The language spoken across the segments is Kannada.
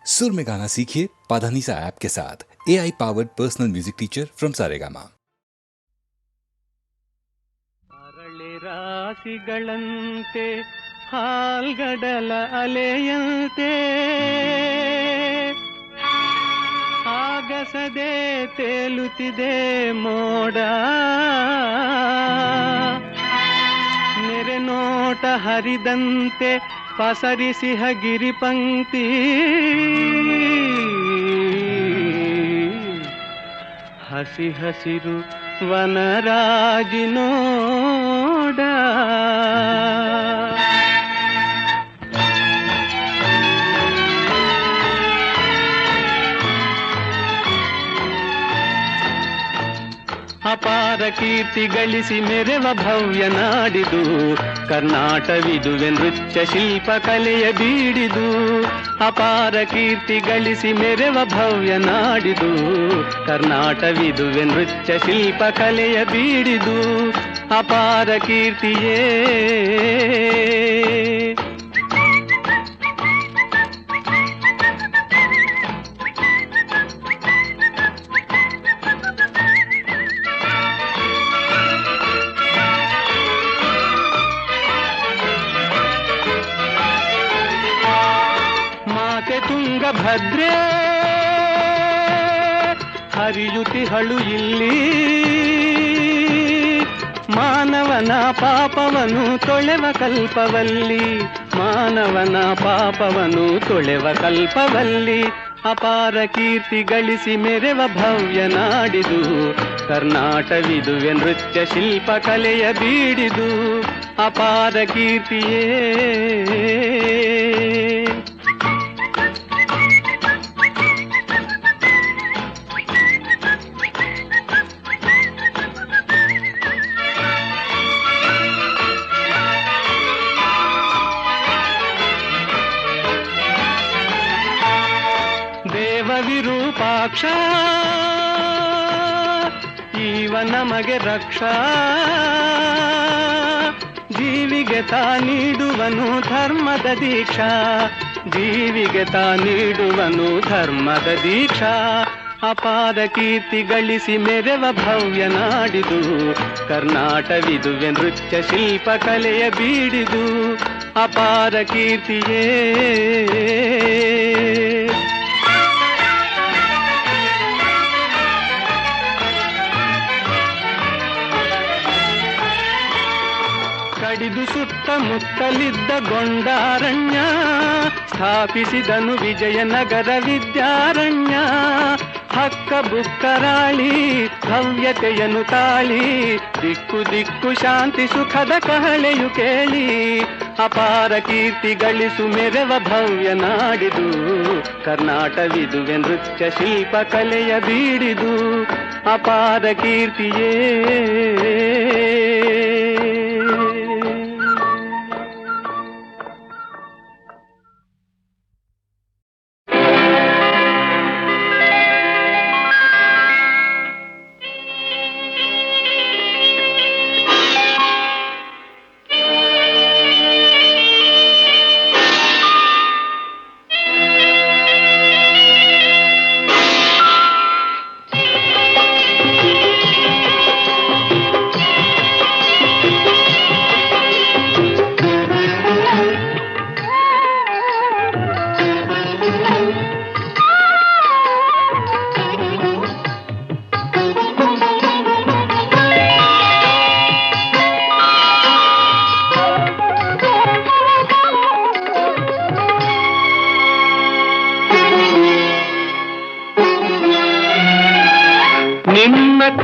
सुर में गाना सीखिए पाधानीसा ऐप के साथ। AI powered personal music teacher from Saregama. ಅರಳೆ ರಾಶಿಗಳಂತೆ ಹಾಲ್ಗಡಲ ಅಲೆಯಂತೆ ಆಗಸದೆ ತೇಲುತ್ತಿದೆ ಮೋಡ, ನೆರೆ ನೋಟ ಹರಿದಂತೆ ಪಸರಿಸಿಹ ಗಿರಿಪಂಕ್ತಿ, ಹಸಿ ಹಸಿರು ವನರಾಜಿನೋಡ. ಅಪಾರ ಕೀರ್ತಿ ಗಳಿಸಿ ಮೆರೆವ ಭವ್ಯ ನಾಡಿದು ಕರ್ನಾಟವಿದುವೆ ನೃತ್ಯ ಶಿಲ್ಪ ಕಲೆಯ ಬೀಡಿದು. ಅಪಾರ ಕೀರ್ತಿ ಗಳಿಸಿ ಮೆರೆವ ಭವ್ಯ ನಾಡಿದು ಕರ್ನಾಟವಿದುವೆ ನೃತ್ಯ ಶಿಲ್ಪ ಕಲೆಯ ಬೀಡಿದು. ಅಪಾರ ಕೀರ್ತಿಯೇ ತುಂಗಭದ್ರೆ ಹರಿಯುತಿಹಳು ಇಲ್ಲಿ, ಮಾನವನ ಪಾಪವನು ತೊಳೆವ ಕಲ್ಪವಲ್ಲಿ, ಮಾನವನ ಪಾಪವನು ತೊಳೆವ ಕಲ್ಪವಲ್ಲಿ. ಅಪಾರ ಕೀರ್ತಿ ಗಳಿಸಿ ಮೆರೆವ ಭವ್ಯ ನಾಡಿದು ಕರ್ನಾಟವಿದುವೆ ನೃತ್ಯ ಶಿಲ್ಪ ಕಲೆಯ ಬೀಡಿದು. ಅಪಾರ ಕೀರ್ತಿಯೇ ವಿರೂಪಾಕ್ಷ ಈವ ನಮಗೆ ರಕ್ಷಾ, ಜೀವಿಗೆ ತಾ ನೀಡುವನು ಧರ್ಮದ ದೀಕ್ಷಾ, ಜೀವಿಗೆ ತಾ ನೀಡುವನು ಧರ್ಮದ ದೀಕ್ಷಾ. ಅಪಾರ ಕೀರ್ತಿ ಗಳಿಸಿ ಮೆರೆವ ಭವ್ಯ ನಾಡಿದು ಕರ್ನಾಟವಿದುವೆ ನೃತ್ಯ ಶಿಲ್ಪ ಕಲೆಯ ಬೀಡಿದು. ಅಪಾರ ಕೀರ್ತಿಯೇ ಕಡಿದು ಸುತ್ತಮುತ್ತಲಿದ್ದ ಗೊಂಡಾರಣ್ಯ ಸ್ಥಾಪಿಸಿದನು ವಿಜಯನಗರ ವಿದ್ಯಾರಣ್ಯ. ಹಕ್ಕ ಬುಕ್ಕರಾಳಿ ಭವ್ಯತೆಯನ್ನು ತಾಳಿ ದಿಕ್ಕು ದಿಕ್ಕು ಶಾಂತಿ ಸುಖದ ಕಹಳೆಯು ಕೇಳಿ. ಅಪಾರ ಕೀರ್ತಿ ಗಳಿಸು ಮೆರೆವ ಭವ್ಯ ನಾಡಿದು ಕರ್ನಾಟವಿದುವೆ ನೃತ್ಯ ಶಿಲ್ಪ ಕಲೆಯ ಬೀಡಿದು. ಅಪಾರ ಕೀರ್ತಿಯೇ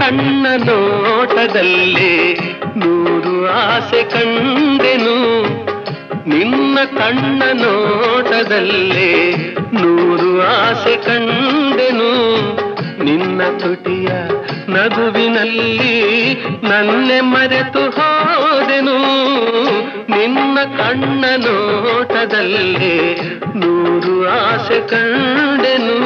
ಕಣ್ಣ ನೋಟದಲ್ಲಿ ನೂರು ಆಸೆ ಕಂಡೆನು, ನಿನ್ನ ಕಣ್ಣ ನೋಟದಲ್ಲಿ ನೂರು ಆಸೆ ಕಂಡೆನು. ನಿನ್ನ ತುಟಿಯ ನಗುವಿನಲ್ಲಿ ನನ್ನೆ ಮರೆತು ಹೋದೆನು, ನಿನ್ನ ಕಣ್ಣ ನೋಟದಲ್ಲಿ ನೂರು ಆಸೆ ಕಂಡೆನು.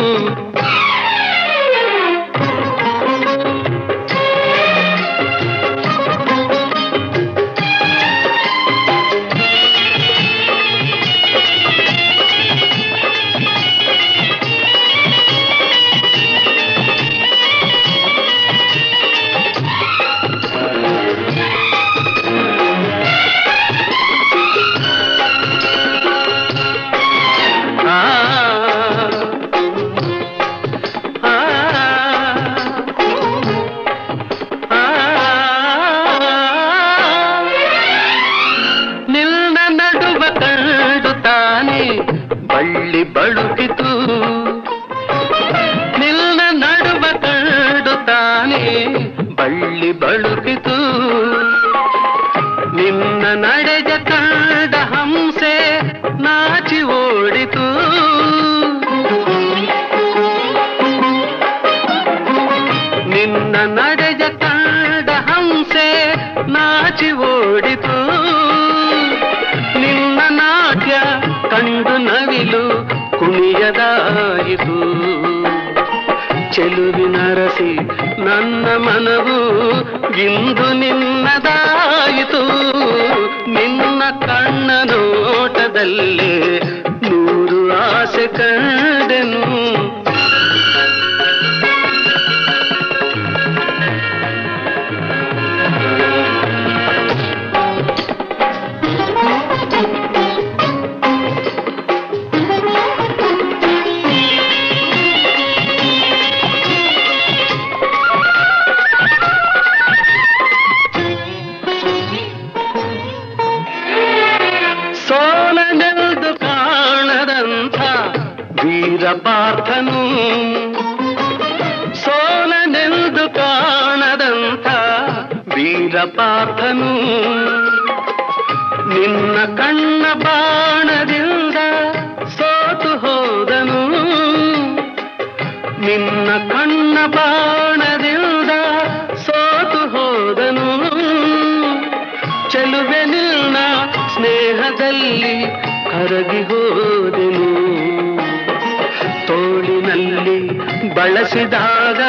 ಬಳುಕಿತು ನಿನ್ನ ನಡುವ ಕಂಡು ತಾನೇ ಬಳ್ಳಿ ಬಳುಕಿತು ನಿನ್ನ ನಡೆಜ ಕಂಡ ಹಂಸೆ ನಾಚಿ ಓಡಿತು ನಿನ್ನ ನಡೆಜ ಕಂಡ ಹಂಸೆ ನಾಚಿ ಓಡಿತು ನಿನ್ನ ನಾಟ್ಯ ಕಂಡು ನವಿಲು ಕುಣಿಯದಾಯಿತು ಚೆಲುವಿನರಸಿ ನನ್ನ ಮನವು ಇಂದು ನಿನ್ನದಾಯಿತು ನಿನ್ನ ಕಣ್ಣ ನೋಟದಲ್ಲೇ ನೂರು ಆಸೆ ಕಂಡೆನು ಸೋಲನೆಲ್ದು ಕಾಣದಂಥ ವೀರಪಾರ್ಥನು ಸೋಲನೆಲ್ದು ಕಾಣದಂಥ ವೀರಪಾರ್ಥನು ನಿನ್ನ ಕಣ್ಣ ಬಾಣದಿಂದ ಸೋತು ಹೋದನು ನಿನ್ನ ಕಣ್ಣ ಬಾಣದಿಂದ ಸೋತು ಹೋದನು ಚೆಲುವೆ ನಿನ್ನ ಸ್ನೇಹದಲ್ಲಿ ಕರಗಿ ಹೋದೆನು ತೋಳಿನಲ್ಲಿ ಬಳಸಿದಾಗ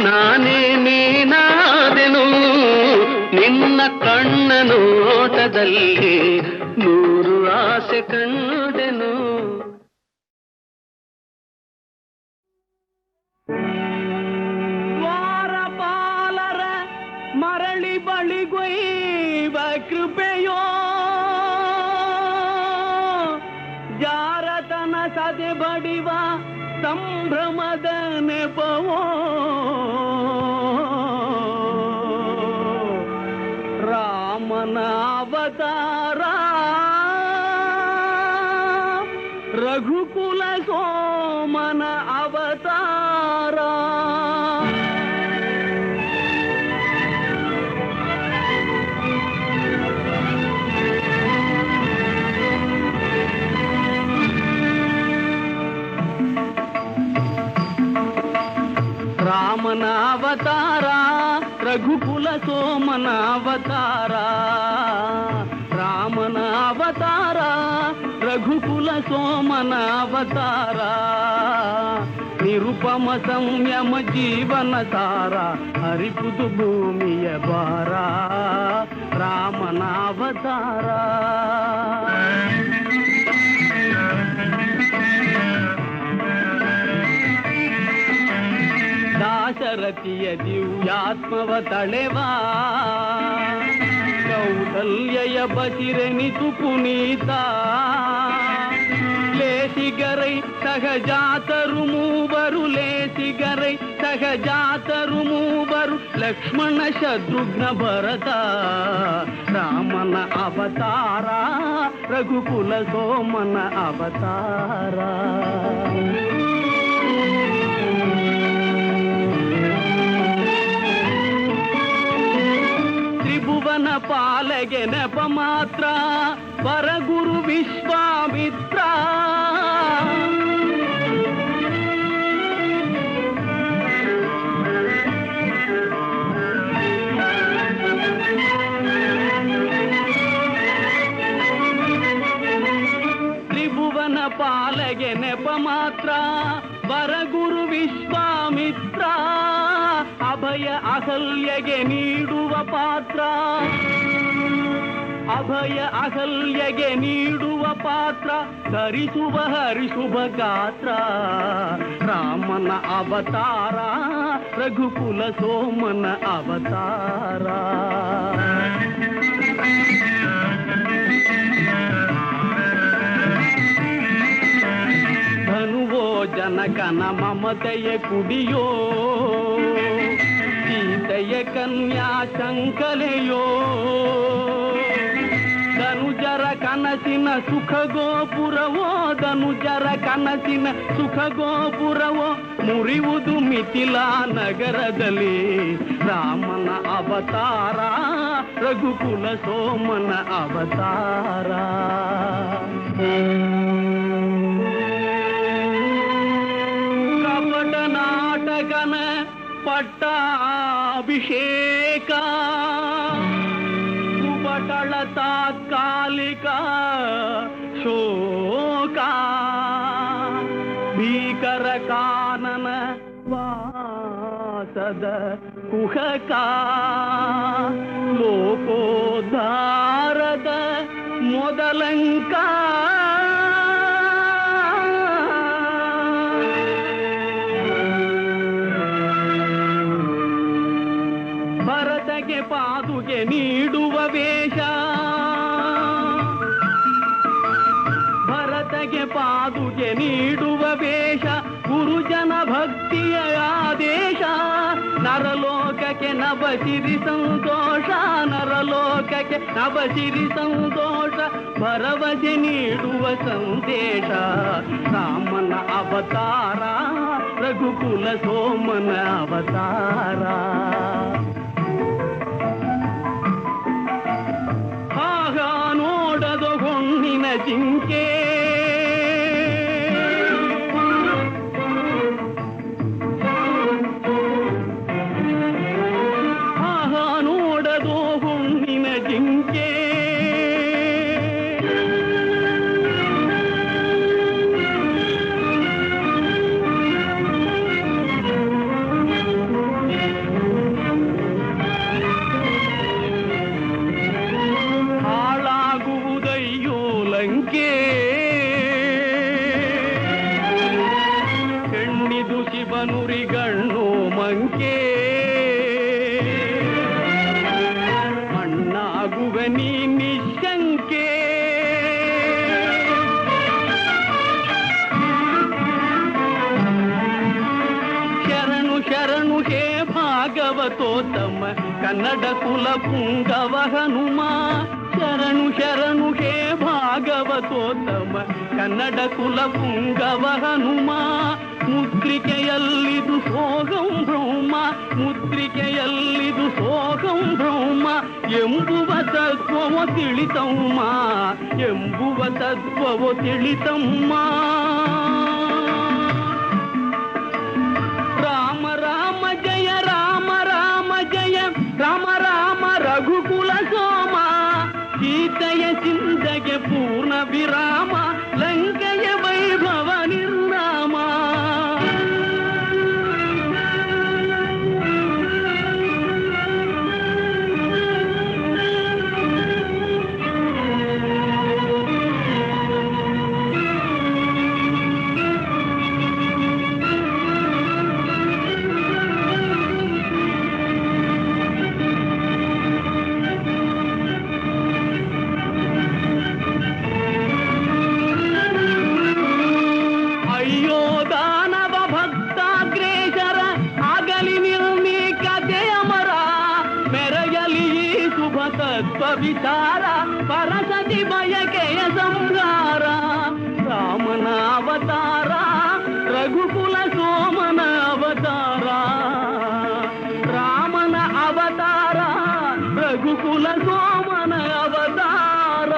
ನಾನೇ ನೀನಾದೆನು ನಿನ್ನ ಕಣ್ಣ ನೋಟದಲ್ಲಿ ನೂರು ಆಸೆ ಕಂಡೆನು ದ್ವಾರಪಾಲರ ಮರಳಿ ಬಳಿಗೊಯ್ವ ಕೃಪೆಯೋ ಜಾರತನ ಸದೆ ಬಡಿವ ಸಂಭ್ರಮದ ನೆಪವೋ ರಾಮನ ಅವತಾರ ರಘುಕುಲ ಸೋಮನ ಅವತಾರ ರಾಮನ ಅವತಾರ ರಘುಕುಲ ಸೋಮನ ಅವತಾರ ರಾಮನ ಅವತಾರ ರಘುಕುಲ ಸೋಮನ ಅವತಾರ ನಿರುಪಮ ಸಂಯಮ ಜೀವನ ಸಾರ ಹರಿಪುದು ಭೂಮಿಯ ಭಾರ ರಾಮನ ಅವತಾರ ದಾಶರಥಿಯ ದಿವ್ಯಾತ್ಮವ ತಳೆವಾ ಕೌಸಲ್ಯಯ ಬಸಿರೆನಿತು ಪುನೀತ ಲೇಸಿಗರೈ ಸಹಜಾತರು ಮೂವರು ಲೇಸಿಗರೈ ಸಹಜಾತರು ಮೂವರು ಲಕ್ಷ್ಮಣ ಶತ್ರುಘ್ನ ಭರತ ರಾಮನ ಅವತಾರ ರಘುಕುಲ ಸೋಮನ ಅವತಾರ ತ್ರಿಭುವನ ಪಾಲಗೆ ನೆಪ ಮಾತ್ರ ಪರಗುರು ವಿಶ್ವಾಮಿತ್ರ ತ್ರಿಭುವನ ಪಾಲಗೆ ನೆಪ ಮಾತ್ರ ವರಗುರು ವಿಶ್ವಾಮಿತ್ರ ಅಭಯ ಅಹಲ್ಯಗೆ ನೀಡುವ ಪಾತ್ರ ಅಭಯ ಅಹಲ್ಯಗೆ ನೀಡುವ ಪಾತ್ರ ಧರಿಸುವ ಹರಿಸುವ ಗಾತ್ರ ರಾಮನ ಅವತಾರ ರಘುಕುಲ ಸೋಮನ ಅವತಾರ ಧನುವೋ ಜನಕನ ಮಮತೆಯ ಕುಡಿಯೋ ಸೀತೆಯ ಕನ್ಯಾ ಶಂಕಲೆಯೋ ಧನುಜರ ಕನಸಿನ ಕನಸಿನ ಸುಖ ಗೋಪುರವೋ ಧನುಜರ ಕನಸಿನ ಸುಖ ಗೋಪುರವೋ ಮುರಿಯುವುದು ಮಿಥಿಲಾ ನಗರದಲ್ಲಿ. ರಾಮನ ಅವತಾರ ರಘುಕುಲ ಸೋಮನ ಅವತಾರ. ಕಪಟ ನಾಟಕನ ಪಟ್ಟಾಭಿಷೇಕ ಕುಪಟಳ ತಾತ್ಕಾಲಿಕ ಶೋಕ ಭೀಕರ ಕಾನನ ವಾಸದ ಕುಹಕ ಲೋಕೋದ್ಧಾರದ ಮೊದಲಂಕ. ಭರತಗೆ ಪಾದುಗೆ ನೀಡುವ ವೇಷ, ಭರತಗೆ ಪಾದುಗೆ ನೀಡುವ ವೇಷ ಗುರುಜನ ಭಕ್ತಿಯ ಆದೇಶ. ನರಲೋಕಕ್ಕೆ ನಭಸಿರಿ ಸಂತೋಷ, ನರಲೋಕಕ್ಕೆ ನಭಸಿರಿ ಸಂತೋಷ ಭರವಸೆ ನೀಡುವ ಸಂದೇಶ. ರಾಮನ ಅವತಾರ ರಘುಕುಲ ಸೋಮನ ಅವತಾರ. ಆಗ ನೋಡದು ಹೊಣ್ಣಿನ ಜಿಂಕೆ, ಆಗ ನೋಡದು ಹೊಣ್ಣಿನ ಜಿಂಕೆ. ಹಾಳಾಗುವುದಯ್ಯೋ ಲಂಕೆ, ಹೆಣ್ಣಿದು ಶಿವನುರಿಗಣ್ಣು ಮಂಕೆ. ಮಣ್ಣಾಗುವ ನೀ ನಿಶಂಕೆ, ಶರಣು ಶರಣು ಹೇ ಭಾಗವತೋತ್ತಮ ಕನ್ನಡ ಕುಲ ಪುಂಗವ ಹನುಮ. ಶರಣು ಶರಣು ಹೇ ಭಾಗವತೋತ್ತಮ ಕನ್ನಡ ಕುಲ ಪುಂಗವ ಹನುಮ. ಮುದ್ರಿಕೆಯಲ್ಲಿದು ಸೋಗಂ ಬ್ರಹ್ಮ, ಮುದ್ರಿಕೆಯಲ್ಲಿದು ಸೋಗಂ ಬ್ರಹ್ಮ ಎಂಬುವ ತತ್ವವು ತಿಳಿತಮ್ಮ, ಎಂಬುವ ತತ್ವವು ತಿಳಿತಮ್ಮ. ರಾಮ ರಾಮ ಜಯ ರಾಮ ರಾಮ ಜಯ ರಾಮ ರಾಮ ರಘುಕುಲ ಸೋಮ. ಸೀತೆಯ ಚಿಂತೆಗೆ ಪೂರ್ಣ ವಿರಾಮ, ಲಂಕೆಯ ವೈಭವ ನಿರ್ನಾಮ. ಅಯ್ಯೋ ದಾನವ ಭಕ್ತಾಗ್ರೇಸರ ಆಗಲಿ ನಿರ್ಮೀ ಕಥೆಯ ಮರ. ಮೆರೆಯಲಿ ಈ ಶುಭ ತತ್ವ ವಿಚಾರ, ಪರಸತಿ ಬಯಕೆಯ ಸಂಹಾರ. ರಾಮನ ಅವತಾರ ರಘುಕುಲ ಸೋಮನ ಅವತಾರ. ರಾಮನ ಅವತಾರ ರಘುಕುಲ ಸೋಮನ ಅವತಾರ.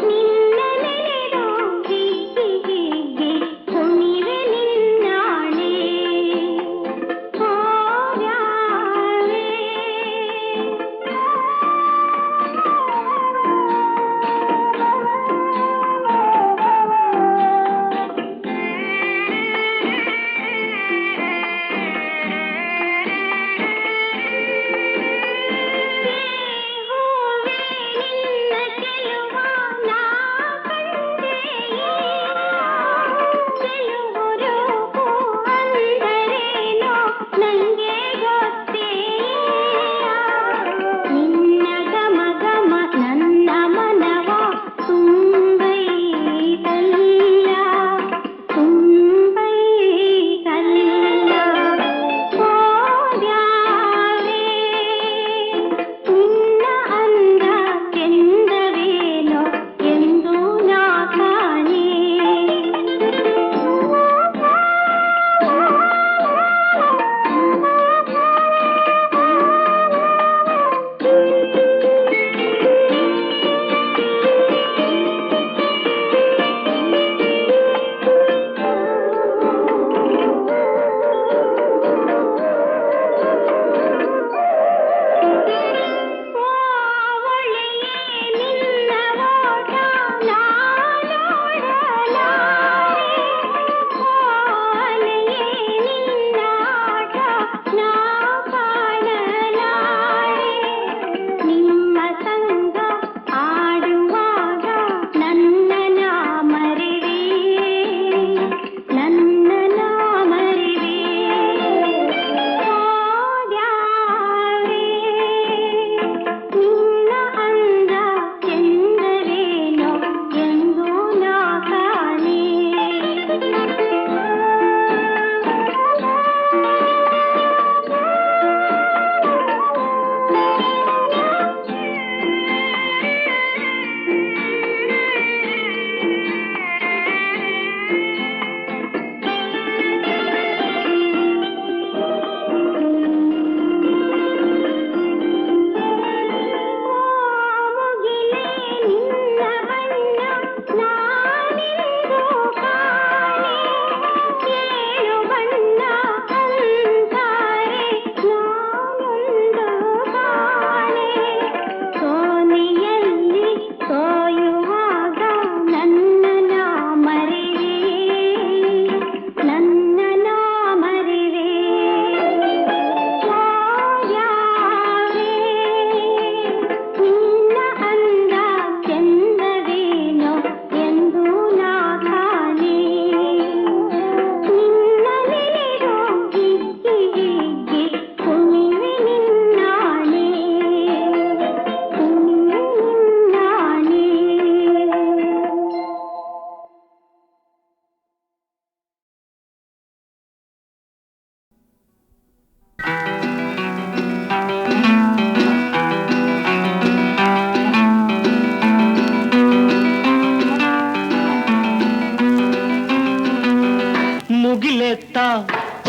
ನಿನ್ನ ನೆನೆದು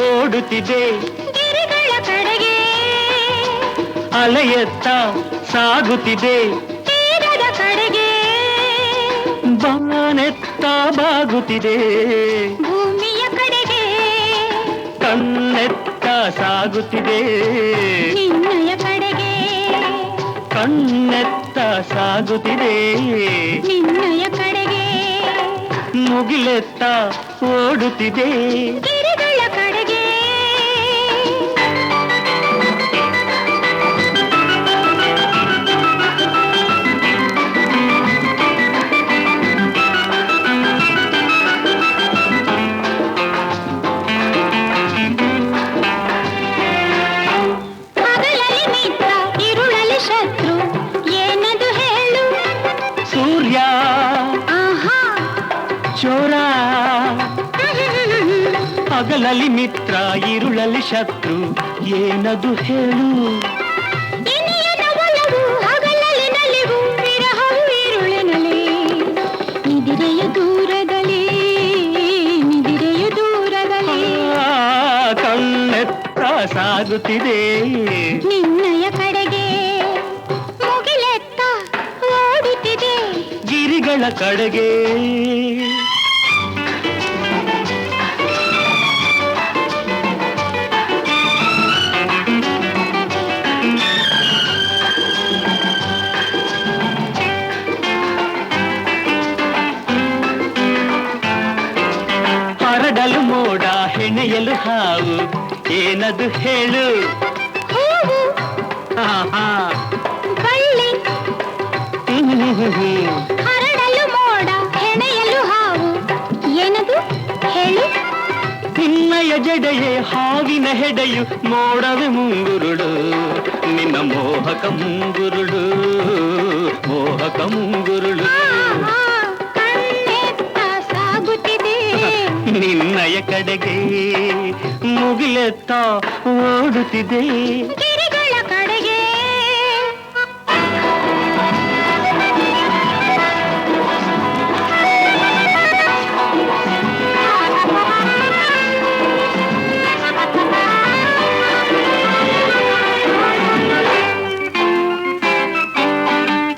ಓಡುತ್ತಿದೆ ಗಿರಿಗಳ ಕಡೆಗೆ ಅಲೆಯತ್ತ ಸಾಗುತ್ತಿದೆ ತೀರದ ಕಡೆಗೆ ಬಾನೆತ್ತ ಬಾಗುತ್ತಿದೆ ಭೂಮಿಯ ಕಡೆಗೆ ಕಣ್ಣೆತ್ತ ಸಾಗುತ್ತಿದೆ ನಿನ್ನಯ ಕಡೆಗೆ ಕಣ್ಣೆತ್ತ ಸಾಗುತ್ತಿದೆ ನಿನ್ನಯ ಕಡೆಗೆ ಮುಗಿಲೆತ್ತ ಓಡುತ್ತಿದೆ ಗಿರಿಗಳ ಕಡೆಗೆ ಹಗಲಲ್ಲಿ ಮಿತ್ರ ಇರುಳಲ್ಲಿ ಶತ್ರು ಏನದು ಹೇಳು ಸೂರ್ಯ ಆಹಾ ಚೋರ ಹಗಲಲ್ಲಿ ಮಿತ್ರ ಇರುಳಲ್ಲಿ ಶತ್ರು ಏನದು ಹೇಳು ಇನಿಯನ ಒಲವು ಹಗಲಲ್ಲಿ ನಲಿವು ವಿರಹವು ಇರುಳಿನಲ್ಲಿ ನಿದಿರೆಯು ದೂರದಲ್ಲಿ ನಿದಿರೆಯು ದೂರದಲ್ಲಿ ಆ, ಕಣ್ಣೆತ್ತ ಸಾಗುತ್ತಿದೆ ನಿನ್ನಯ ಕಡೆಗೆ ಮುಗಿಲೆತ್ತ ಓಡುತ್ತಿದೆ ಗಿರಿಗಳ ಕಡೆಗೆ ಹರಡಲು ಮೋಡ ಹೆಣೆಯಲು ಹಾವು ಏನದು ಹೇಳು ಹೂವು ಆಹಾ. ಬಳ್ಳಿ ಹ್ಮ್. ಹರಡಲು ಮೋಡ ಹೆಣೆಯಲು ಹಾವು ಏನದು ಹೇಳು ನಿನ್ನಯ ಜಡೆಯೇ ಹಾವಿನ ಹೆಡೆಯು ಮೋಡವೆ ಮುಂಗುರುಳು ನಿನ್ನ ಮೋಹಕ ಮುಂಗುರುಳು ಮೋಹಕ ಮುಂಗುರುಳು ಆಹಾ, ಕಣ್ಣೆತ್ತ ಸಾಗುತ್ತಿದೆ ನಿನ್ನಯ ಕಡೆಗೆ ಮುಗಿಲೆತ್ತ ಓಡುತ್ತಿದೆ ಗಿರಿಗಳ ಕಡೆಗೆ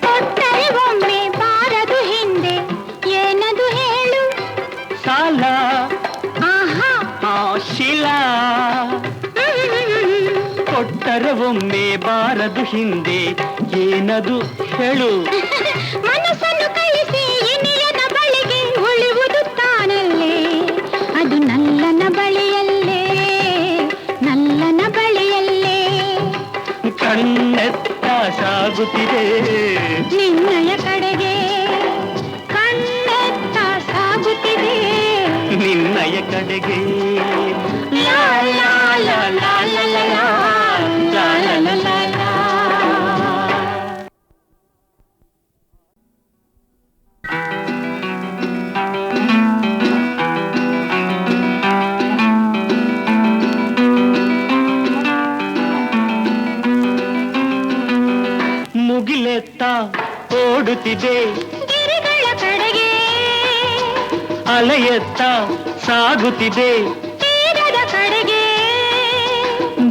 ಕೊಟ್ಟರೆ ಒಮ್ಮೆ ಬಾರದು ಹಿಂದೆ ಏನದು ಹೇಳು ಸಾಲ ಆಹಾ ಆ ಶಿಲಾ ಕೊಟ್ಟರೆ ಒಮ್ಮೆ ಬಾರದು ಹಿಂದೆ ಏನದು ಹೇಳು ಮನಸ್ಸನ್ನು ಕಳಿಸಿ ಇನಿಯನ ಬಳಿಗೆ ಉಳಿಯುವುದು ತಾನಲ್ಲೇ ಅದು ನಲ್ಲನ ಬಳಿಯಲ್ಲೇ ನಲ್ಲನ ಬಳಿಯಲ್ಲೇ ಕಣ್ಣೆತ್ತ ಸಾಗುತ್ತಿದೆ ನಿನ್ನಯ ಕಡೆಗೆ ಕಣ್ಣೆತ್ತ ಸಾಗುತ್ತಿದೆ ನಿನ್ನಯ ಕಡೆಗೆ ಲಾ ಲಾ ಲಾ ಲಾ ಲಾ ಲಾ ಲಾ, ಲಾ ಲಾ ಲಾ ಲಾ ಲಾ. ಮುಗಿಲೆತ್ತ ಓಡುತ್ತಿದೆ ಗಿರಿಗಳ ಕಡೆಗೆ ಅಲೆಯತ್ತ ಸಾಗುತ್ತಿದೆ ತೀರದ ಕಡೆಗೆ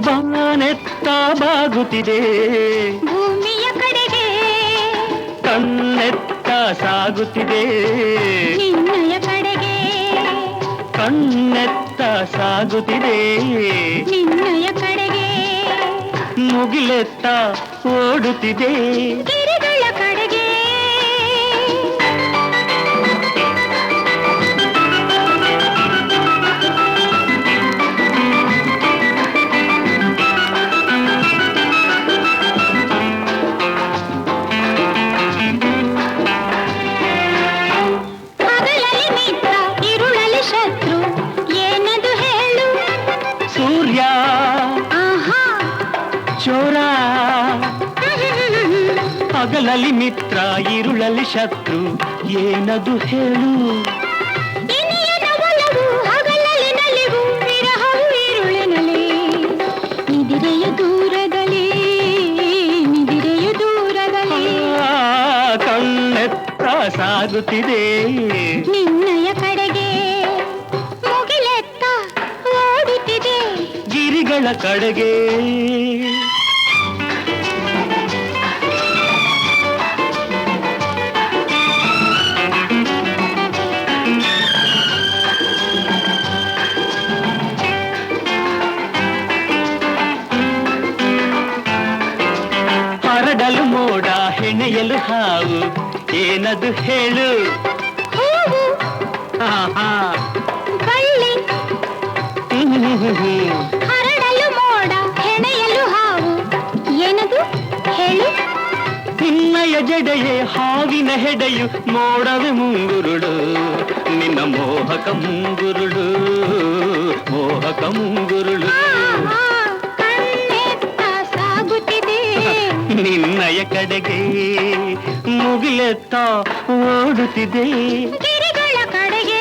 ಬಾನೆತ್ತ ಬಾಗುತ್ತಿದೆ ಭೂಮಿಯ ಕಡೆಗೆ ಕಣ್ಣೆತ್ತ ಸಾಗುತ್ತಿದೆ ನಿನ್ನಯ ಕಡೆಗೆ ಕಣ್ಣೆತ್ತ ಸಾಗುತ್ತಿದೆ ನಿನ್ನಯ ಕಡೆಗೆ ಮುಗಿಲೆತ್ತ ಓಡುತ್ತಿದೆ ಗಿರಿಗಳ ಕಡೆಗೆ ಹಗಲಲ್ಲಿ ಮಿತ್ರ ಇರುಳಲ್ಲಿ ಶತ್ರು ಏನದು ಹೇಳು ಸೂರ್ಯ ಆಹಾ ಚೋರ ಹಗಲಲ್ಲಿ ಮಿತ್ರ ಇರುಳಲ್ಲಿ ಶತ್ರು ಏನದು ಹೇಳು ಇನಿಯನ ಒಲವು ಹಗಲಲ್ಲಿ ನಲಿವು ವಿರಹವು ಇರುಳಿನಲ್ಲಿ ನಿದಿರೆಯು ದೂರದಲ್ಲಿ ನಿದಿರೆಯು ದೂರದಲ್ಲಿ ಆ, ಕಣ್ಣೆತ್ತ ಸಾಗುತ್ತಿದೆ ನಿನ್ನಯ ಕಡೆಗೆ ಮುಗಿಲೆತ್ತ ಓಡುತ್ತಿದೆ ಗಿರಿಗಳ ಕಡೆಗೆ. ಹರಡಲು ಮೋಡ ಹೆಣೆಯಲು ಹಾವು ಏನದು ಹೇಳು. ಹೂವು ಆಹಾ. ಬಳ್ಳಿ ಹರಡಲು ಮೋಡ ಹೆಣೆಯಲು ಹಾವು ಏನದು ಹೇಳು. ನಿನ್ನಯ ಜಡೆಯೇ ಹಾವಿನ ಹೆಡೆಯು ಮೋಡವೆ ಮುಂಗುರುಳು ನಿನ್ನ ಮೋಹಕ ಮುಂಗುರುಳು ಮೋಹಕ ಮುಂಗುರುಳು. ಕಣ್ಣೆತ್ತ ಸಾಗುತ್ತಿದೆ ನಿನ್ನಯ ಕಡೆಗೆ ಮುಗಿಲೆತ್ತ ಓಡುತ್ತಿದೆ. ಗಿರಿಗಳ ಕಡೆಗೆ.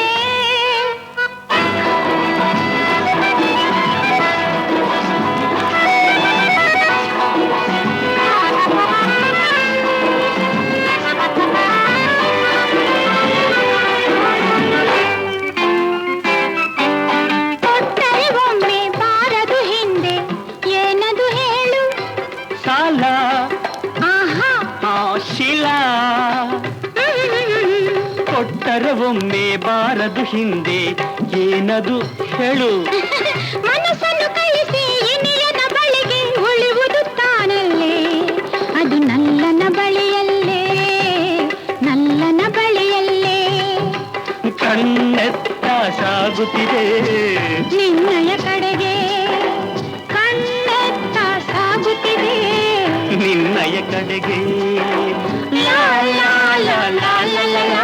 ಕೊಟ್ಟರೆ ಒಮ್ಮೆ ಬಾರದು ಹಿಂದೆ ಏನದು ಹೇಳು. ಸಾಲ ಆಹಾ ಶಿಲಾ ಕೊಟ್ಟರೆ ಒಮ್ಮೆ ಬಾರದು ಹಿಂದೆ ಏನದು ಹೇಳು. ಮನಸ್ಸನ್ನು ಕಳಿಸಿ ಇನಿಯನ ಬಳಿಗೆ ಉಳಿಯುವುದು ತಾನಲ್ಲೇ ಅದು ನಲ್ಲನ ಬಳಿಯಲ್ಲೇ ನಲ್ಲನ ಬಳಿಯಲ್ಲೇ. ಕಣ್ಣೆತ್ತ ಸಾಗುತ್ತಿದೆ ನಿನ್ನಯ ಕಡೆಗೆ ಕಣ್ಣೆತ್ತ ಸಾಗುತ್ತಿದೆ. ನಿನ್ನಯ ಕಡೆಗೆ. ಲಾ ಲಾ ಲಾ ಲಾ ಲಾ ಲಾ ಲಾ.